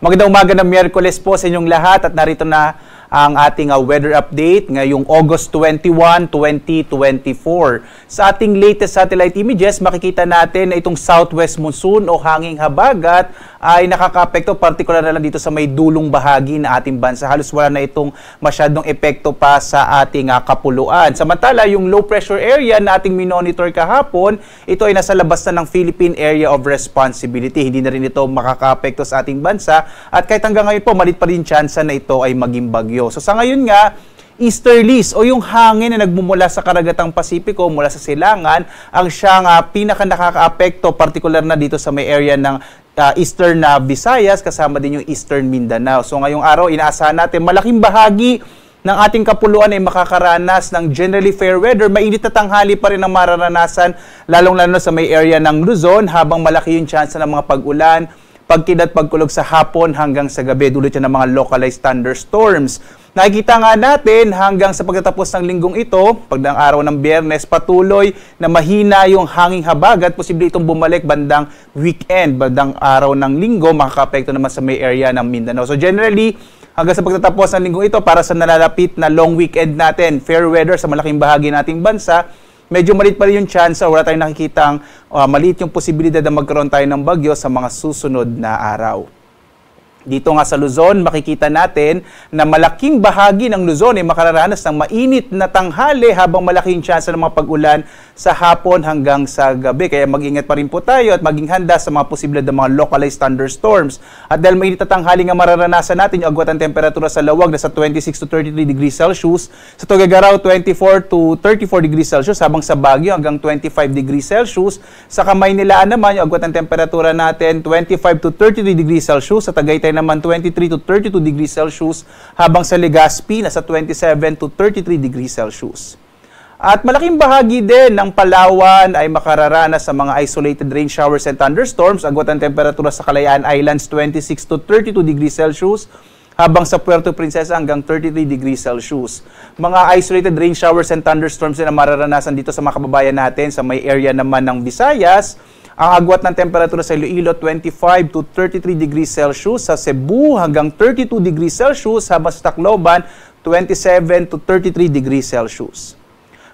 Magandang umaga ng Miyerkules po sa inyong lahat at narito na ang ating weather update ngayong August 21, 2024. Sa ating latest satellite images, makikita natin na itong southwest monsoon o hanging habagat ay nakakaapekto partikular na lang dito sa may dulong bahagi na ating bansa. Halos wala na itong masyadong epekto pa sa ating kapuluan. Samantala, yung low pressure area na ating minonitor kahapon, ito ay nasa labas na ng Philippine Area of Responsibility. Hindi na rin ito makakaapekto sa ating bansa at kahit hanggang ngayon po, malit pa rin tsansa na ito ay maging bagyo. So sa ngayon nga, easterlies o yung hangin na nagmumula sa karagatang Pasipiko mula sa silangan ang siyang pinaka nakakaapekto partikular na dito sa may area ng eastern Visayas kasama din yung eastern Mindanao. So ngayong araw inaasahan natin malaking bahagi ng ating kapuluan ay makakaranas ng generally fair weather. Mainit na tanghali pa rin ang mararanasan lalong-lalo sa may area ng Luzon habang malaki yung chance ng mga pag-ulan, pagkidlat, pagkulog sa hapon hanggang sa gabi. Dulot yan ng mga localized thunderstorms. Nakikita nga natin hanggang sa pagtatapos ng linggong ito, pagdaang araw ng Biyernes, patuloy na mahina yung hanging habagat. Posible itong bumalik bandang weekend, bandang araw ng linggo, makakaapekto naman sa may area ng Mindanao. So generally, hanggang sa pagtatapos ng linggong ito, para sa nalalapit na long weekend natin, fair weather sa malaking bahagi nating bansa, medyo maliit pa rin yung chance, wala tayong nakikitang maliit yung posibilidad na magkaroon tayo ng bagyo sa mga susunod na araw. Dito nga sa Luzon, makikita natin na malaking bahagi ng Luzon ay makararanas ng mainit na tanghali habang malaking chance ng mga pag-ulan sa hapon hanggang sa gabi. Kaya mag-ingat pa rin po tayo at maging handa sa mga posibilidad ng mga localized thunderstorms. At dahil mainit na tanghali nga mararanasan natin yung agwat ng temperatura sa lawag na sa 26 to 33 degrees Celsius, sa Tuguegarao 24 to 34 degrees Celsius, habang sa Baguio hanggang 25 degrees Celsius. Sa Kamaynilaan naman, yung agwat ng temperatura natin 25 to 33 degrees Celsius, sa Tagaytay naman 23 to 32 degrees Celsius, habang sa Legazpi nasa 27 to 33 degrees Celsius. At malaking bahagi din ng Palawan ay makararanas sa mga isolated rain showers and thunderstorms. Agwat ang temperatura sa Kalayaan Islands 26 to 32 degrees Celsius, habang sa Puerto Princesa hanggang 33 degrees Celsius. Mga isolated rain showers and thunderstorms na mararanasan dito sa mga kababayan natin sa may area naman ng Visayas. Ang agwat ng temperatura sa Iloilo 25 to 33 degrees Celsius, sa Cebu hanggang 32 degrees Celsius, habang sa Tacloban 27 to 33 degrees Celsius.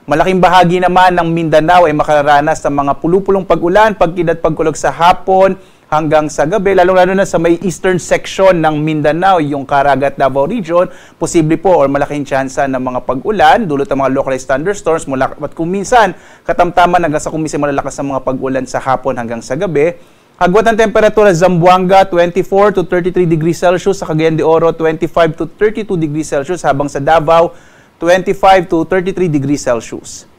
Malaking bahagi naman ng Mindanao ay makararanas ng mga pulupulong pag-ulan, pagkidlat, pagkulog sa hapon hanggang sa gabi, lalong-lalo na sa may eastern section ng Mindanao, yung Caraga at Davao region, posible po or malaking tsansa ng mga pag-ulan, dulot ng mga localized thunderstorms, at kung minsan, katamtaman hanggang sa kuminsan malalakas ng mga pag-ulan sa hapon hanggang sa gabi. Agwat ng temperatura Zamboanga 24 to 33 degrees Celsius, sa Cagayan de Oro 25 to 32 degrees Celsius, habang sa Davao 25 to 33 degrees Celsius.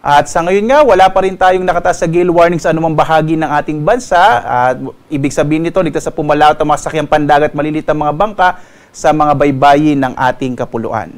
At sa ngayon nga, wala pa rin tayong nakataas sa gale warning sa anumang bahagi ng ating bansa. At ibig sabihin nito, ligtas sa pumalaot ang mga sakyang pandagat, malilit ang mga bangka sa mga baybayin ng ating kapuluan.